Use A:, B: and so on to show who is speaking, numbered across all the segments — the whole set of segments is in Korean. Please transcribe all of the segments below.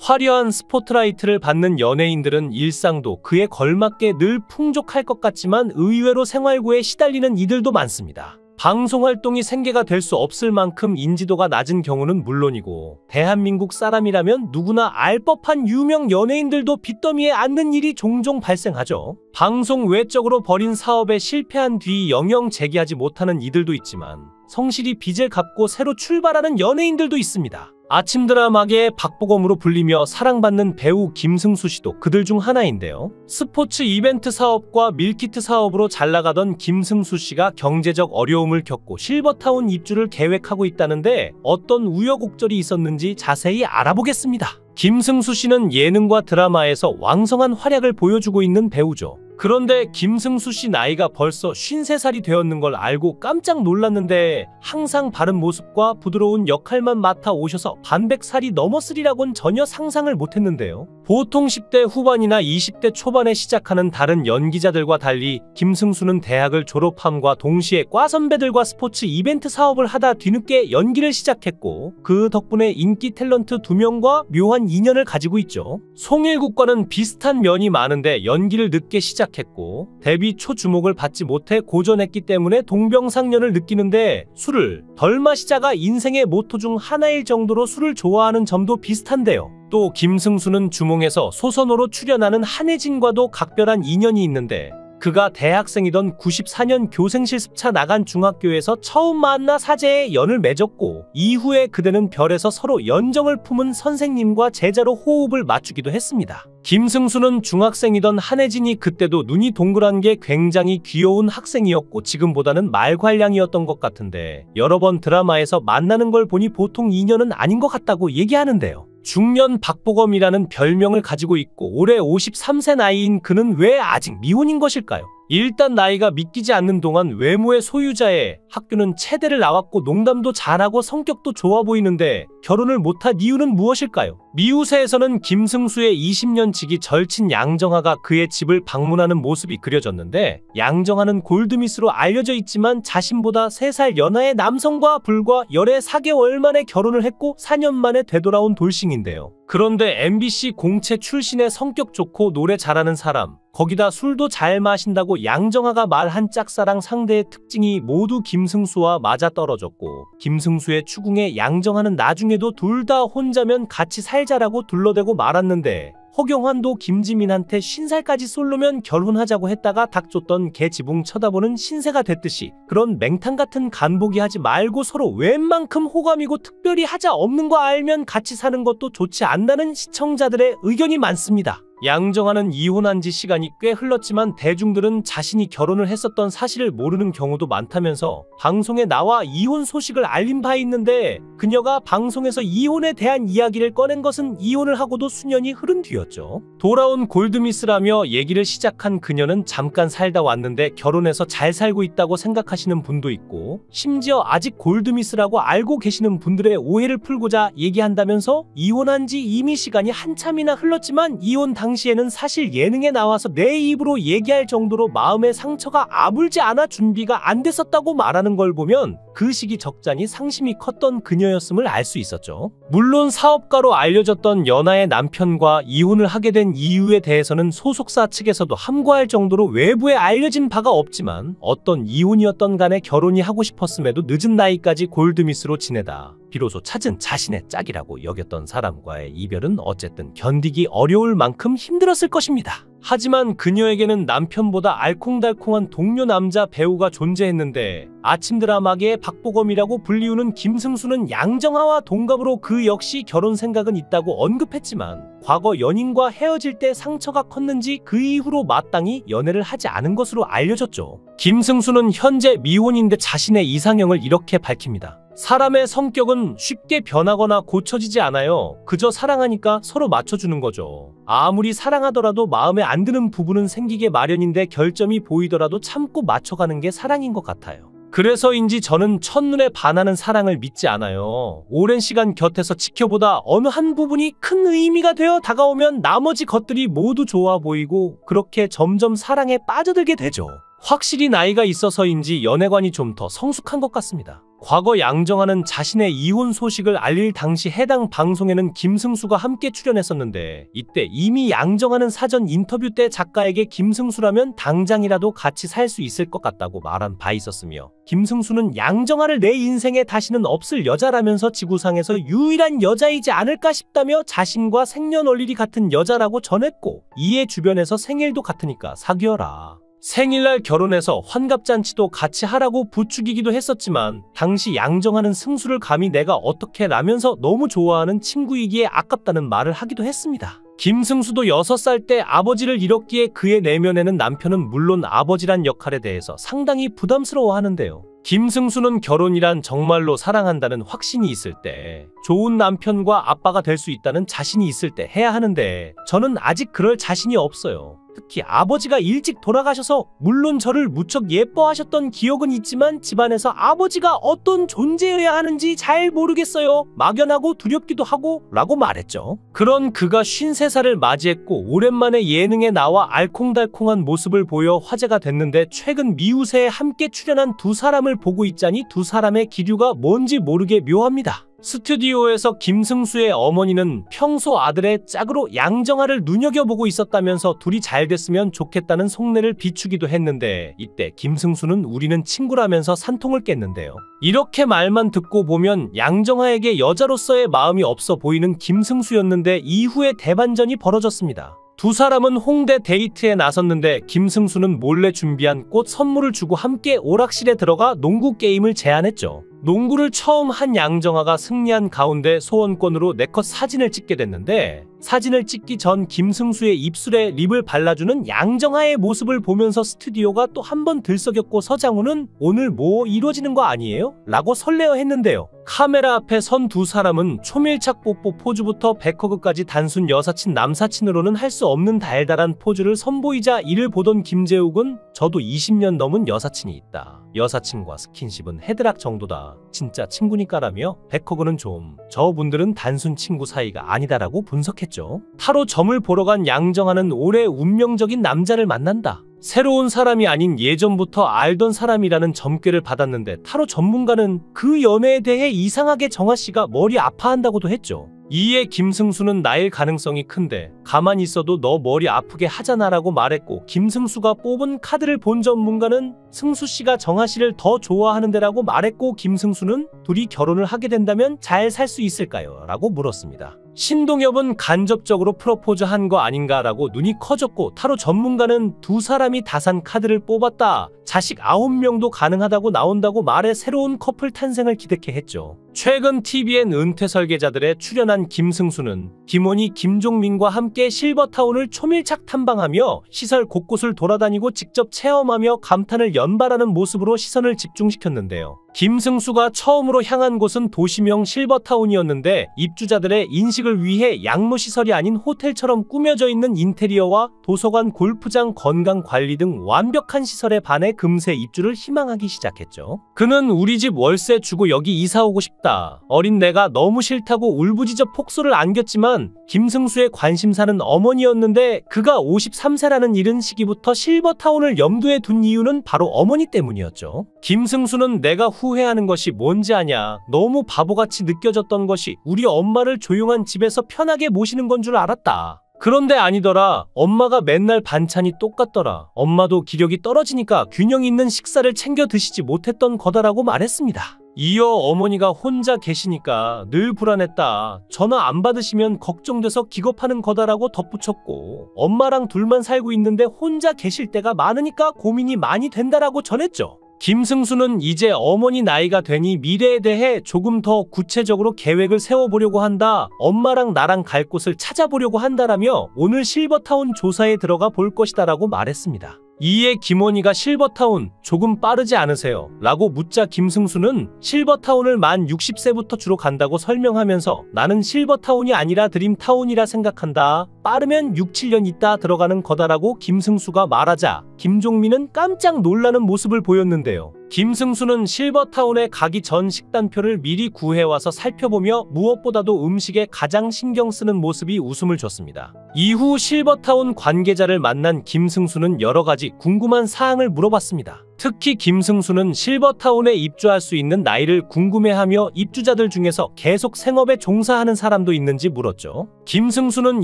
A: 화려한 스포트라이트를 받는 연예인들은 일상도 그에 걸맞게 늘 풍족할 것 같지만 의외로 생활고에 시달리는 이들도 많습니다. 방송 활동이 생계가 될 수 없을 만큼 인지도가 낮은 경우는 물론이고 대한민국 사람이라면 누구나 알 법한 유명 연예인들도 빚더미에 앉는 일이 종종 발생하죠. 방송 외적으로 벌인 사업에 실패한 뒤 영영 재기하지 못하는 이들도 있지만 성실히 빚을 갚고 새로 출발하는 연예인들도 있습니다. 아침 드라마계의 박보검으로 불리며 사랑받는 배우 김승수 씨도 그들 중 하나인데요. 스포츠 이벤트 사업과 밀키트 사업으로 잘나가던 김승수 씨가 경제적 어려움을 겪고 실버타운 입주를 계획하고 있다는데 어떤 우여곡절이 있었는지 자세히 알아보겠습니다. 김승수 씨는 예능과 드라마에서 왕성한 활약을 보여주고 있는 배우죠. 그런데 김승수 씨 나이가 벌써 53살이 되었는 걸 알고 깜짝 놀랐는데 항상 바른 모습과 부드러운 역할만 맡아 오셔서 반백살이 넘었으리라곤 전혀 상상을 못했는데요. 보통 10대 후반이나 20대 초반에 시작하는 다른 연기자들과 달리 김승수는 대학을 졸업함과 동시에 과 선배들과 스포츠 이벤트 사업을 하다 뒤늦게 연기를 시작했고 그 덕분에 인기 탤런트 2명과 묘한 인연을 가지고 있죠. 송일국과는 비슷한 면이 많은데 연기를 늦게 시작했고 데뷔 초 주목을 받지 못해 고전했기 때문에 동병상련을 느끼는데 술을 덜 마시자가 인생의 모토 중 하나일 정도로 술을 좋아하는 점도 비슷한데요. 또 김승수는 주몽에서 소선호로 출연하는 한혜진과도 각별한 인연이 있는데 그가 대학생이던 94년 교생 실습차 나간 중학교에서 처음 만나 사제에 연을 맺었고 이후에 그대는 별에서 서로 연정을 품은 선생님과 제자로 호흡을 맞추기도 했습니다. 김승수는 중학생이던 한혜진이 그때도 눈이 동그란 게 굉장히 귀여운 학생이었고 지금보다는 말괄량이었던 것 같은데 여러 번 드라마에서 만나는 걸 보니 보통 인연은 아닌 것 같다고 얘기하는데요. 중년 박보검이라는 별명을 가지고 있고 올해 53세 나이인 그는 왜 아직 미혼인 것일까요? 일단 나이가 믿기지 않는 동안 외모의 소유자에 학교는 체대를 나왔고 농담도 잘하고 성격도 좋아 보이는데 결혼을 못한 이유는 무엇일까요? 미우새에서는 김승수의 20년 지기 절친 양정아가 그의 집을 방문하는 모습이 그려졌는데 양정아는 골드미스로 알려져 있지만 자신보다 3살 연하의 남성과 불과 열애 4개월 만에 결혼을 했고 4년 만에 되돌아온 돌싱인데요. 그런데 MBC 공채 출신의 성격 좋고 노래 잘하는 사람, 거기다 술도 잘 마신다고 양정아가 말한 짝사랑 상대의 특징이 모두 김승수와 맞아떨어졌고 김승수의 추궁에 양정아는 나중에도 둘 다 혼자면 같이 살자라고 둘러대고 말았는데 허경환도 김지민한테 50살까지 솔로면 결혼하자고 했다가 닥쳤던 개 지붕 쳐다보는 신세가 됐듯이 그런 맹탕 같은 간보기 하지 말고 서로 웬만큼 호감이고 특별히 하자 없는 거 알면 같이 사는 것도 좋지 않다는 시청자들의 의견이 많습니다. 양정아는 이혼한 지 시간이 꽤 흘렀지만 대중들은 자신이 결혼을 했었던 사실을 모르는 경우도 많다면서 방송에 나와 이혼 소식을 알린 바 있는데 그녀가 방송에서 이혼에 대한 이야기를 꺼낸 것은 이혼을 하고도 수년이 흐른 뒤였죠. 돌아온 골드미스라며 얘기를 시작한 그녀는 잠깐 살다 왔는데 결혼해서 잘 살고 있다고 생각하시는 분도 있고 심지어 아직 골드미스라고 알고 계시는 분들의 오해를 풀고자 얘기한다면서 이혼한 지 이미 시간이 한참이나 흘렀지만 이혼 당시에는 사실 예능에 나와서 내 입으로 얘기할 정도로 마음의 상처가 아물지 않아 준비가 안 됐었다고 말하는 걸 보면 그 시기 적잖이 상심이 컸던 그녀였음을 알 수 있었죠. 물론 사업가로 알려졌던 연하의 남편과 이혼을 하게 된 이유에 대해서는 소속사 측에서도 함구할 정도로 외부에 알려진 바가 없지만 어떤 이혼이었던 간에 결혼이 하고 싶었음에도 늦은 나이까지 골드미스로 지내다 비로소 찾은 자신의 짝이라고 여겼던 사람과의 이별은 어쨌든 견디기 어려울 만큼 힘들었을 것입니다. 하지만 그녀에게는 남편보다 알콩달콩한 동료 남자 배우가 존재했는데 아침 드라마계의 박보검이라고 불리우는 김승수는 양정아와 동갑으로 그 역시 결혼 생각은 있다고 언급했지만 과거 연인과 헤어질 때 상처가 컸는지 그 이후로 마땅히 연애를 하지 않은 것으로 알려졌죠. 김승수는 현재 미혼인데 자신의 이상형을 이렇게 밝힙니다. 사람의 성격은 쉽게 변하거나 고쳐지지 않아요. 그저 사랑하니까 서로 맞춰주는 거죠. 아무리 사랑하더라도 마음에 안 드는 부분은 생기게 마련인데 결점이 보이더라도 참고 맞춰가는 게 사랑인 것 같아요. 그래서인지 저는 첫눈에 반하는 사랑을 믿지 않아요. 오랜 시간 곁에서 지켜보다 어느 한 부분이 큰 의미가 되어 다가오면 나머지 것들이 모두 좋아 보이고 그렇게 점점 사랑에 빠져들게 되죠. 확실히 나이가 있어서인지 연애관이 좀 더 성숙한 것 같습니다. 과거 양정아는 자신의 이혼 소식을 알릴 당시 해당 방송에는 김승수가 함께 출연했었는데 이때 이미 양정아는 사전 인터뷰 때 작가에게 김승수라면 당장이라도 같이 살 수 있을 것 같다고 말한 바 있었으며 김승수는 양정아를 내 인생에 다시는 없을 여자라면서 지구상에서 유일한 여자이지 않을까 싶다며 자신과 생년월일이 같은 여자라고 전했고 이에 주변에서 생일도 같으니까 사귀어라. 생일날 결혼해서 환갑잔치도 같이 하라고 부추기기도 했었지만 당시 양정아는 승수를 감히 내가 어떻게 라면서 너무 좋아하는 친구이기에 아깝다는 말을 하기도 했습니다. 김승수도 6살 때 아버지를 잃었기에 그의 내면에는 남편은 물론 아버지란 역할에 대해서 상당히 부담스러워하는데요. 김승수는 결혼이란 정말로 사랑한다는 확신이 있을 때 좋은 남편과 아빠가 될 수 있다는 자신이 있을 때 해야 하는데 저는 아직 그럴 자신이 없어요. 특히 아버지가 일찍 돌아가셔서 물론 저를 무척 예뻐하셨던 기억은 있지만 집안에서 아버지가 어떤 존재여야 하는지 잘 모르겠어요. 막연하고 두렵기도 하고 라고 말했죠. 그런 그가 53살을 맞이했고 오랜만에 예능에 나와 알콩달콩한 모습을 보여 화제가 됐는데 최근 미우새에 함께 출연한 두 사람을 보고 있자니 두 사람의 기류가 뭔지 모르게 묘합니다. 스튜디오에서 김승수의 어머니는 평소 아들의 짝으로 양정아를 눈여겨보고 있었다면서 둘이 잘 됐으면 좋겠다는 속내를 비추기도 했는데 이때 김승수는 우리는 친구라면서 산통을 깼는데요. 이렇게 말만 듣고 보면 양정아에게 여자로서의 마음이 없어 보이는 김승수였는데 이후에 대반전이 벌어졌습니다. 두 사람은 홍대 데이트에 나섰는데 김승수는 몰래 준비한 꽃 선물을 주고 함께 오락실에 들어가 농구 게임을 제안했죠. 농구를 처음 한 양정아가 승리한 가운데 소원권으로 네컷 사진을 찍게 됐는데 사진을 찍기 전 김승수의 입술에 립을 발라주는 양정아의 모습을 보면서 스튜디오가 또 한 번 들썩였고 서장훈은 오늘 뭐 이루어지는 거 아니에요? 라고 설레어 했는데요. 카메라 앞에 선 두 사람은 초밀착 뽀뽀 포즈부터 백허그까지 단순 여사친 남사친으로는 할 수 없는 달달한 포즈를 선보이자 이를 보던 김재욱은 저도 20년 넘은 여사친이 있다. 여사친과 스킨십은 헤드락 정도다. 진짜 친구니까라며 백허그는 좀 저분들은 단순 친구 사이가 아니다라고 분석했죠. 타로 점을 보러 간 양정아는 올해 운명적인 남자를 만난다. 새로운 사람이 아닌 예전부터 알던 사람이라는 점괘를 받았는데 타로 전문가는 그 연애에 대해 이상하게 정아씨가 머리 아파한다고도 했죠. 이에 김승수는 나일 가능성이 큰데 가만히 있어도 너 머리 아프게 하잖아 라고 말했고 김승수가 뽑은 카드를 본 전문가는 승수씨가 정아씨를 더 좋아하는데 라고 말했고 김승수는 둘이 결혼을 하게 된다면 잘 살 수 있을까요? 라고 물었습니다. 신동엽은 간접적으로 프로포즈한 거 아닌가 라고 눈이 커졌고 타로 전문가는 두 사람이 다산 카드를 뽑았다. 자식 9명도 가능하다고 나온다고 말해 새로운 커플 탄생을 기대케 했죠. 최근 TVN 은퇴 설계자들에 출연한 김승수는 김원희, 김종민과 함께 실버타운을 초밀착 탐방하며 시설 곳곳을 돌아다니고 직접 체험하며 감탄을 연발하는 모습으로 시선을 집중시켰는데요. 김승수가 처음으로 향한 곳은 도시명 실버타운이었는데 입주자들의 인식을 위해 양로시설이 아닌 호텔처럼 꾸며져 있는 인테리어와 도서관, 골프장, 건강관리 등 완벽한 시설에 반해 금세 입주를 희망하기 시작했죠. 그는 우리 집 월세 주고 여기 이사 오고 싶다. 어린 내가 너무 싫다고 울부짖어 폭소를 안겼지만 김승수의 관심사는 어머니였는데 그가 53세라는 이른 시기부터 실버타운을 염두에 둔 이유는 바로 어머니 때문이었죠. 김승수는 내가 후회하는 것이 뭔지 아냐. 너무 바보같이 느껴졌던 것이 우리 엄마를 조용한 집에서 편하게 모시는 건 줄 알았다. 그런데 아니더라. 엄마가 맨날 반찬이 똑같더라. 엄마도 기력이 떨어지니까 균형 있는 식사를 챙겨 드시지 못했던 거다라고 말했습니다. 이어 어머니가 혼자 계시니까 늘 불안했다. 전화 안 받으시면 걱정돼서 기겁하는 거다라고 덧붙였고 엄마랑 둘만 살고 있는데 혼자 계실 때가 많으니까 고민이 많이 된다라고 전했죠. 김승수는 이제 어머니 나이가 되니 미래에 대해 조금 더 구체적으로 계획을 세워보려고 한다. 엄마랑 나랑 갈 곳을 찾아보려고 한다라며 오늘 실버타운 조사에 들어가 볼 것이다 라고 말했습니다. 이에 김원희가 실버타운 조금 빠르지 않으세요? 라고 묻자 김승수는 실버타운을 만 60세부터 주로 간다고 설명하면서 나는 실버타운이 아니라 드림타운이라 생각한다. 빠르면 6, 7년 있다 들어가는 거다라고 김승수가 말하자 김종민은 깜짝 놀라는 모습을 보였는데요. 김승수는 실버타운에 가기 전 식단표를 미리 구해와서 살펴보며 무엇보다도 음식에 가장 신경 쓰는 모습이 웃음을 줬습니다. 이후 실버타운 관계자를 만난 김승수는 여러 가지 궁금한 사항을 물어봤습니다. 특히 김승수는 실버타운에 입주할 수 있는 나이를 궁금해하며 입주자들 중에서 계속 생업에 종사하는 사람도 있는지 물었죠. 김승수는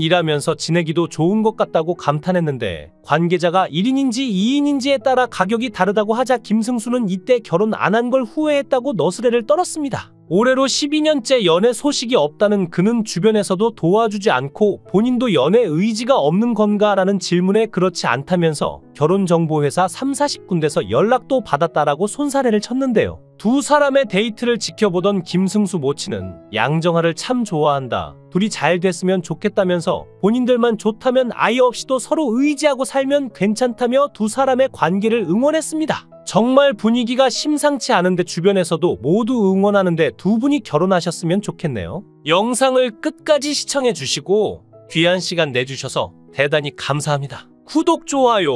A: 일하면서 지내기도 좋은 것 같다고 감탄했는데 관계자가 1인인지 2인인지에 따라 가격이 다르다고 하자 김승수는 이때 결혼 안 한 걸 후회했다고 너스레를 떨었습니다. 올해로 12년째 연애 소식이 없다는 그는 주변에서도 도와주지 않고 본인도 연애 의지가 없는 건가라는 질문에 그렇지 않다면서 결혼정보회사 30-40군데서 연락도 받았다라고 손사래를 쳤는데요. 두 사람의 데이트를 지켜보던 김승수 모친은 양정아를 참 좋아한다. 둘이 잘 됐으면 좋겠다면서 본인들만 좋다면 아이 없이도 서로 의지하고 살면 괜찮다며 두 사람의 관계를 응원했습니다. 정말 분위기가 심상치 않은데 주변에서도 모두 응원하는데 두 분이 결혼하셨으면 좋겠네요. 영상을 끝까지 시청해주시고 귀한 시간 내주셔서 대단히 감사합니다. 구독, 좋아요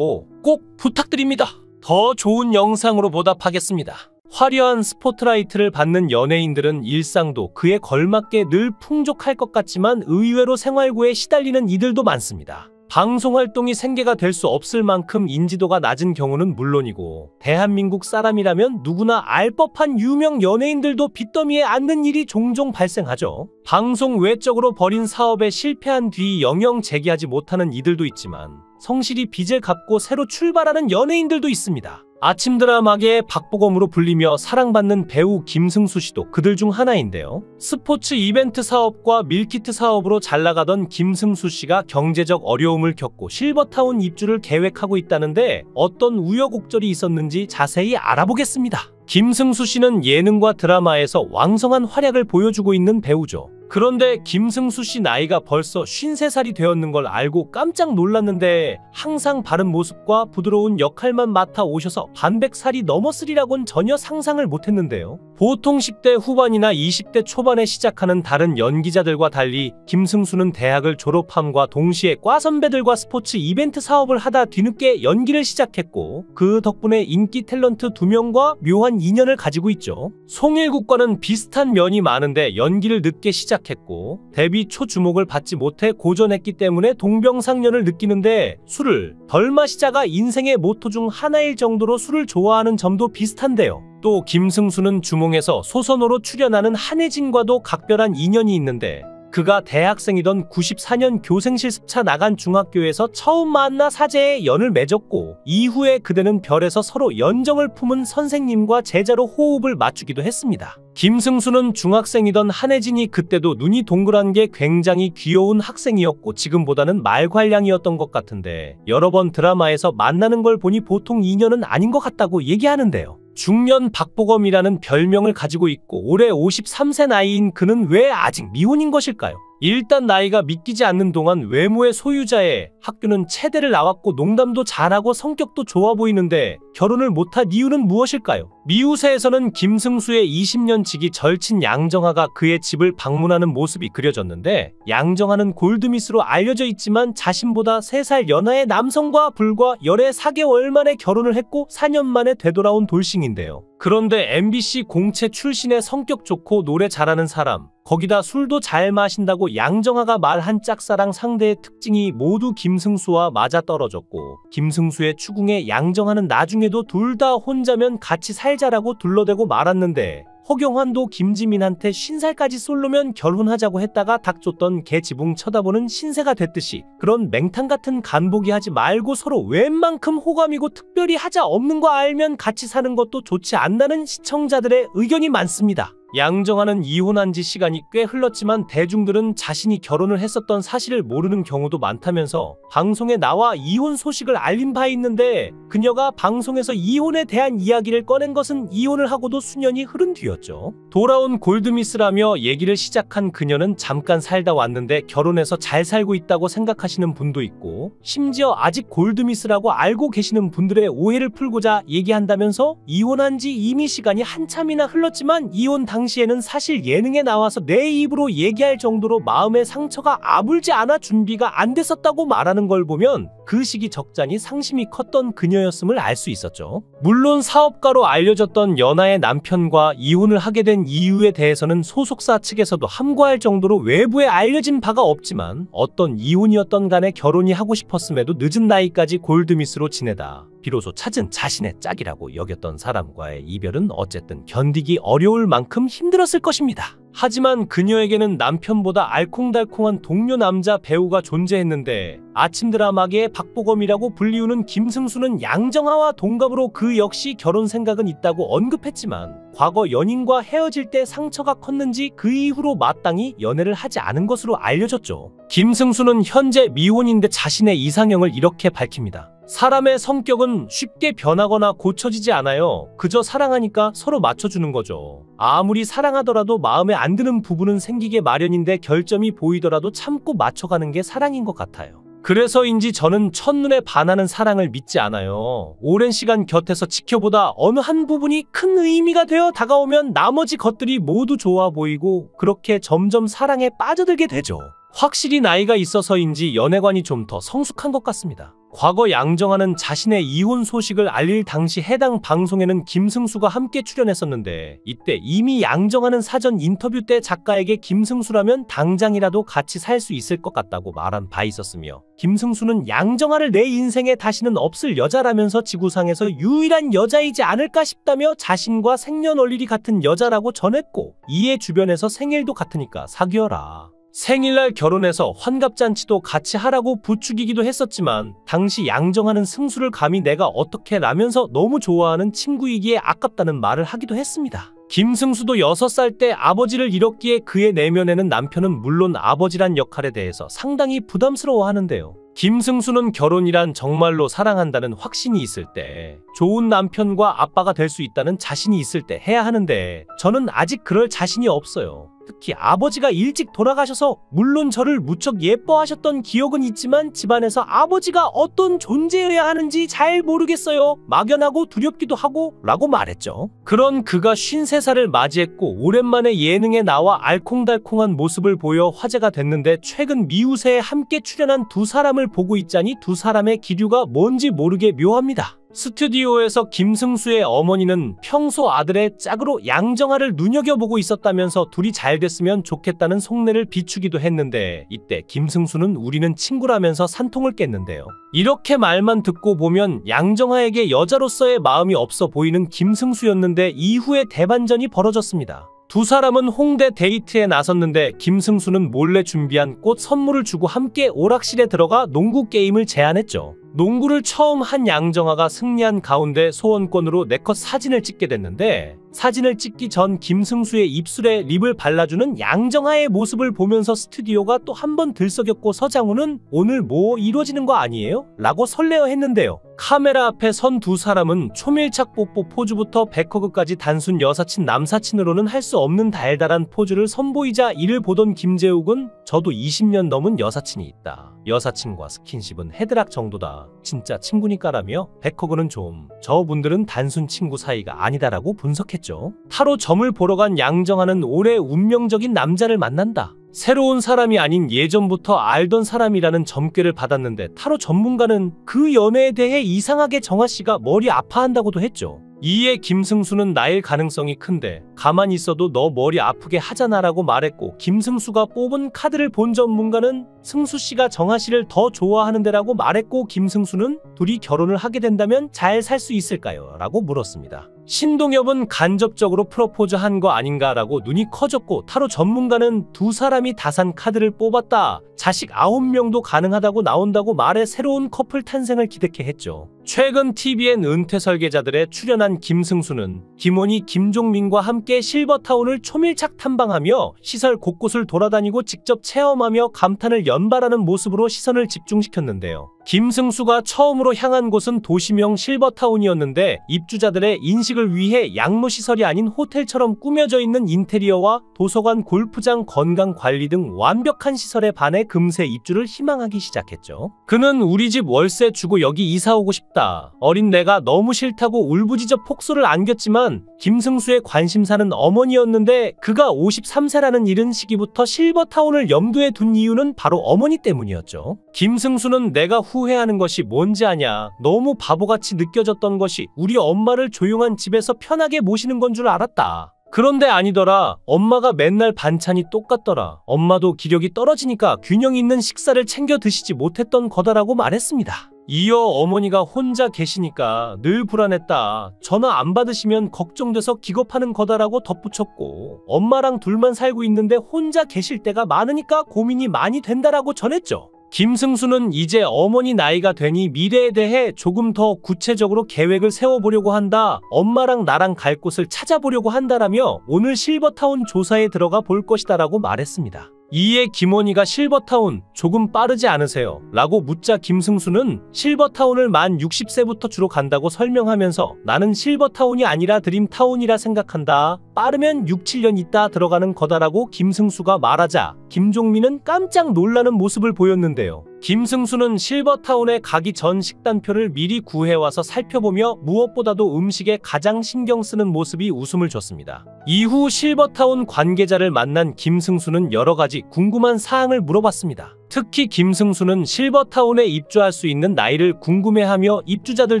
A: 꼭 부탁드립니다. 더 좋은 영상으로 보답하겠습니다. 화려한 스포트라이트를 받는 연예인들은 일상도 그에 걸맞게 늘 풍족할 것 같지만 의외로 생활고에 시달리는 이들도 많습니다. 방송활동이 생계가 될 수 없을 만큼 인지도가 낮은 경우는 물론이고 대한민국 사람이라면 누구나 알 법한 유명 연예인들도 빚더미에 앉는 일이 종종 발생하죠. 방송 외적으로 벌인 사업에 실패한 뒤 영영 재기하지 못하는 이들도 있지만 성실히 빚을 갚고 새로 출발하는 연예인들도 있습니다. 아침 드라마계의 박보검으로 불리며 사랑받는 배우 김승수 씨도 그들 중 하나인데요. 스포츠 이벤트 사업과 밀키트 사업으로 잘 나가던 김승수 씨가 경제적 어려움을 겪고 실버타운 입주를 계획하고 있다는데 어떤 우여곡절이 있었는지 자세히 알아보겠습니다. 김승수 씨는 예능과 드라마에서 왕성한 활약을 보여주고 있는 배우죠. 그런데 김승수 씨 나이가 벌써 53살이 되었는 걸 알고 깜짝 놀랐는데 항상 바른 모습과 부드러운 역할만 맡아 오셔서 반백살이 넘었으리라곤 전혀 상상을 못했는데요. 보통 10대 후반이나 20대 초반에 시작하는 다른 연기자들과 달리 김승수는 대학을 졸업함과 동시에 과 선배들과 스포츠 이벤트 사업을 하다 뒤늦게 연기를 시작했고 그 덕분에 인기 탤런트 2명과 묘한 인연을 가지고 있죠. 송일국과는 비슷한 면이 많은데 연기를 늦게 시작했고 데뷔 초 주목을 받지 못해 고전했기 때문에 동병상련을 느끼는데 술을 덜 마시자가 인생의 모토 중 하나일 정도로 술을 좋아하는 점도 비슷한데요. 또 김승수는 주몽에서 소선호로 출연하는 한혜진과도 각별한 인연이 있는데 그가 대학생이던 94년 교생실습차 나간 중학교에서 처음 만나 사제에 연을 맺었고 이후에 그대는 별에서 서로 연정을 품은 선생님과 제자로 호흡을 맞추기도 했습니다. 김승수는 중학생이던 한혜진이 그때도 눈이 동그란 게 굉장히 귀여운 학생이었고 지금보다는 말괄량이었던 것 같은데 여러 번 드라마에서 만나는 걸 보니 보통 인연은 아닌 것 같다고 얘기하는데요. 중년 박보검이라는 별명을 가지고 있고 올해 53세 나이인 그는 왜 아직 미혼인 것일까요? 일단 나이가 믿기지 않는 동안 외모의 소유자에 학교는 체대를 나왔고 농담도 잘하고 성격도 좋아 보이는데 결혼을 못한 이유는 무엇일까요? 미우새에서는 김승수의 20년 지기 절친 양정아가 그의 집을 방문하는 모습이 그려졌는데 양정아는 골드미스로 알려져 있지만 자신보다 3살 연하의 남성과 불과 열애 4개월 만에 결혼을 했고 4년 만에 되돌아온 돌싱인데요. 그런데 MBC 공채 출신의 성격 좋고 노래 잘하는 사람, 거기다 술도 잘 마신다고 양정아가 말한 짝사랑 상대의 특징이 모두 김승수와 맞아떨어졌고 김승수의 추궁에 양정아는 나중에도 둘 다 혼자면 같이 살자라고 둘러대고 말았는데 허경환도 김지민한테 50살까지 솔로면 결혼하자고 했다가 닥쳤던 개 지붕 쳐다보는 신세가 됐듯이 그런 맹탕 같은 간보기 하지 말고 서로 웬만큼 호감이고 특별히 하자 없는 거 알면 같이 사는 것도 좋지 않나는 시청자들의 의견이 많습니다. 양정아는 이혼한 지 시간이 꽤 흘렀지만 대중들은 자신이 결혼을 했었던 사실을 모르는 경우도 많다면서 방송에 나와 이혼 소식을 알린 바 있는데 그녀가 방송에서 이혼에 대한 이야기를 꺼낸 것은 이혼을 하고도 수년이 흐른 뒤였죠. 돌아온 골드미스라며 얘기를 시작한 그녀는 잠깐 살다 왔는데 결혼해서 잘 살고 있다고 생각하시는 분도 있고 심지어 아직 골드미스라고 알고 계시는 분들의 오해를 풀고자 얘기한다면서 이혼한 지 이미 시간이 한참이나 흘렀지만 이혼 당시 당시에는 사실 예능에 나와서 내 입으로 얘기할 정도로 마음의 상처가 아물지 않아 준비가 안 됐었다고 말하는 걸 보면 그 시기 적잖이 상심이 컸던 그녀였음을 알 수 있었죠. 물론 사업가로 알려졌던 연하의 남편과 이혼을 하게 된 이유에 대해서는 소속사 측에서도 함구할 정도로 외부에 알려진 바가 없지만 어떤 이혼이었던 간에 결혼이 하고 싶었음에도 늦은 나이까지 골드미스로 지내다 비로소 찾은 자신의 짝이라고 여겼던 사람과의 이별은 어쨌든 견디기 어려울 만큼 힘들었을 것입니다. 하지만 그녀에게는 남편보다 알콩달콩한 동료 남자 배우가 존재했는데 아침 드라마계의 박보검이라고 불리우는 김승수는 양정아와 동갑으로 그 역시 결혼 생각은 있다고 언급했지만 과거 연인과 헤어질 때 상처가 컸는지 그 이후로 마땅히 연애를 하지 않은 것으로 알려졌죠. 김승수는 현재 미혼인데 자신의 이상형을 이렇게 밝힙니다. 사람의 성격은 쉽게 변하거나 고쳐지지 않아요. 그저 사랑하니까 서로 맞춰주는 거죠. 아무리 사랑하더라도 마음에 안 드는 부분은 생기게 마련인데 결점이 보이더라도 참고 맞춰가는 게 사랑인 것 같아요. 그래서인지 저는 첫눈에 반하는 사랑을 믿지 않아요. 오랜 시간 곁에서 지켜보다 어느 한 부분이 큰 의미가 되어 다가오면 나머지 것들이 모두 좋아 보이고 그렇게 점점 사랑에 빠져들게 되죠. 확실히 나이가 있어서인지 연애관이 좀 더 성숙한 것 같습니다. 과거 양정아는 자신의 이혼 소식을 알릴 당시 해당 방송에는 김승수가 함께 출연했었는데 이때 이미 양정아는 사전 인터뷰 때 작가에게 김승수라면 당장이라도 같이 살 수 있을 것 같다고 말한 바 있었으며 김승수는 양정아를 내 인생에 다시는 없을 여자라면서 지구상에서 유일한 여자이지 않을까 싶다며 자신과 생년월일이 같은 여자라고 전했고 이에 주변에서 생일도 같으니까 사귀어라. 생일날 결혼해서 환갑잔치도 같이 하라고 부추기기도 했었지만 당시 양정아는 승수를 감히 내가 어떻게 라면서 너무 좋아하는 친구이기에 아깝다는 말을 하기도 했습니다. 김승수도 6살 때 아버지를 잃었기에 그의 내면에는 남편은 물론 아버지란 역할에 대해서 상당히 부담스러워하는데요. 김승수는 결혼이란 정말로 사랑한다는 확신이 있을 때 좋은 남편과 아빠가 될 수 있다는 자신이 있을 때 해야 하는데 저는 아직 그럴 자신이 없어요. 특히 아버지가 일찍 돌아가셔서 물론 저를 무척 예뻐하셨던 기억은 있지만 집안에서 아버지가 어떤 존재여야 하는지 잘 모르겠어요. 막연하고 두렵기도 하고 라고 말했죠. 그런 그가 53살을 맞이했고 오랜만에 예능에 나와 알콩달콩한 모습을 보여 화제가 됐는데 최근 미우새에 함께 출연한 두 사람을 보고 있자니 두 사람의 기류가 뭔지 모르게 묘합니다. 스튜디오에서 김승수의 어머니는 평소 아들의 짝으로 양정아를 눈여겨보고 있었다면서 둘이 잘 됐으면 좋겠다는 속내를 비추기도 했는데 이때 김승수는 우리는 친구라면서 산통을 깼는데요. 이렇게 말만 듣고 보면 양정아에게 여자로서의 마음이 없어 보이는 김승수였는데 이후에 대반전이 벌어졌습니다. 두 사람은 홍대 데이트에 나섰는데 김승수는 몰래 준비한 꽃 선물을 주고 함께 오락실에 들어가 농구 게임을 제안했죠. 농구를 처음 한 양정아가 승리한 가운데 소원권으로 네컷 사진을 찍게 됐는데 사진을 찍기 전 김승수의 입술에 립을 발라주는 양정아의 모습을 보면서 스튜디오가 또 한 번 들썩였고 서장훈은 오늘 뭐 이루어지는 거 아니에요? 라고 설레어 했는데요. 카메라 앞에 선 두 사람은 초밀착 뽀뽀 포즈부터 백허그까지 단순 여사친 남사친으로는 할 수 없는 달달한 포즈를 선보이자 이를 보던 김재욱은 저도 20년 넘은 여사친이 있다. 여사친과 스킨십은 헤드락 정도다. 진짜 친구니까라며 백허그는 좀 저분들은 단순 친구 사이가 아니다라고 분석했죠. 타로 점을 보러 간 양정아는 올해 운명적인 남자를 만난다. 새로운 사람이 아닌 예전부터 알던 사람이라는 점괘를 받았는데 타로 전문가는 그 연애에 대해 이상하게 정아씨가 머리 아파한다고도 했죠. 이에 김승수는 나일 가능성이 큰데 가만히 있어도 너 머리 아프게 하잖아라고 말했고 김승수가 뽑은 카드를 본 전문가는 승수씨가 정아씨를 더 좋아하는데라고 말했고 김승수는 둘이 결혼을 하게 된다면 잘 살 수 있을까요? 라고 물었습니다. 신동엽은 간접적으로 프로포즈한 거 아닌가라고 눈이 커졌고 타로 전문가는 두 사람이 다산 카드를 뽑았다. 자식 9명도 가능하다고 나온다고 말해 새로운 커플 탄생을 기대케 했죠. 최근 TVN 은퇴 설계자들에 출연한 김승수는 김원희, 김종민과 함께 실버타운을 초밀착 탐방하며 시설 곳곳을 돌아다니고 직접 체험하며 감탄을 연발하는 모습으로 시선을 집중시켰는데요. 김승수가 처음으로 향한 곳은 도시명 실버타운이었는데 입주자들의 인식을 위해 양로시설이 아닌 호텔처럼 꾸며져 있는 인테리어와 도서관, 골프장, 건강관리 등 완벽한 시설에 반해 금세 입주를 희망하기 시작했죠. 그는 우리 집 월세 주고 여기 이사 오고 싶다. 싫었다. 어린 내가 너무 싫다고 울부짖어 폭소를 안겼지만 김승수의 관심사는 어머니였는데 그가 53세라는 이른 시기부터 실버타운을 염두에 둔 이유는 바로 어머니 때문이었죠. 김승수는 내가 후회하는 것이 뭔지 아냐. 너무 바보같이 느껴졌던 것이 우리 엄마를 조용한 집에서 편하게 모시는 건 줄 알았다. 그런데 아니더라. 엄마가 맨날 반찬이 똑같더라. 엄마도 기력이 떨어지니까 균형 있는 식사를 챙겨 드시지 못했던 거다라고 말했습니다. 이어 어머니가 혼자 계시니까 늘 불안했다. 전화 안 받으시면 걱정돼서 기겁하는 거다라고 덧붙였고, 엄마랑 둘만 살고 있는데 혼자 계실 때가 많으니까 고민이 많이 된다라고 전했죠. 김승수는 이제 어머니 나이가 되니 미래에 대해 조금 더 구체적으로 계획을 세워보려고 한다. 엄마랑 나랑 갈 곳을 찾아보려고 한다라며 오늘 실버타운 조사에 들어가 볼 것이다라고 말했습니다. 이에 김원희가 실버타운 조금 빠르지 않으세요? 라고 묻자 김승수는 실버타운을 만 60세부터 주로 간다고 설명하면서 나는 실버타운이 아니라 드림타운이라 생각한다. 빠르면 6, 7년 있다 들어가는 거다라고 김승수가 말하자 김종민은 깜짝 놀라는 모습을 보였는데요. 김승수는 실버타운에 가기 전 식단표를 미리 구해와서 살펴보며 무엇보다도 음식에 가장 신경 쓰는 모습이 웃음을 줬습니다. 이후 실버타운 관계자를 만난 김승수는 여러 가지 궁금한 사항을 물어봤습니다. 특히 김승수는 실버타운에 입주할 수 있는 나이를 궁금해하며 입주자들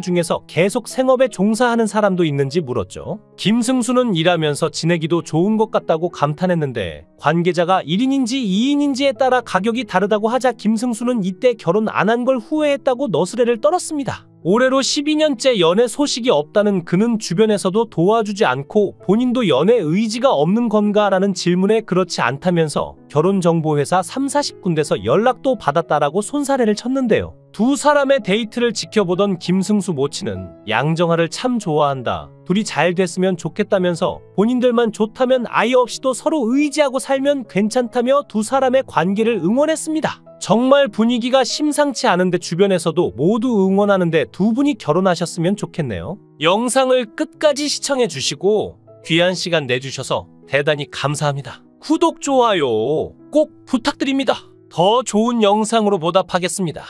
A: 중에서 계속 생업에 종사하는 사람도 있는지 물었죠. 김승수는 일하면서 지내기도 좋은 것 같다고 감탄했는데 관계자가 1인인지 2인인지에 따라 가격이 다르다고 하자 김승수는 이때 결혼 안 한 걸 후회했다고 너스레를 떨었습니다. 올해로 12년째 연애 소식이 없다는 그는 주변에서도 도와주지 않고 본인도 연애 의지가 없는 건가 라는 질문에 그렇지 않다면서 결혼정보회사 3, 40군데서 연락도 받았다라고 손사래를 쳤는데요. 두 사람의 데이트를 지켜보던 김승수 모친은 양정아를 참 좋아한다. 둘이 잘 됐으면 좋겠다면서 본인들만 좋다면 아이 없이도 서로 의지하고 살면 괜찮다며 두 사람의 관계를 응원했습니다. 정말 분위기가 심상치 않은데 주변에서도 모두 응원하는데 두 분이 결혼하셨으면 좋겠네요. 영상을 끝까지 시청해 주시고 귀한 시간 내주셔서 대단히 감사합니다. 구독, 좋아요 꼭 부탁드립니다. 더 좋은 영상으로 보답하겠습니다.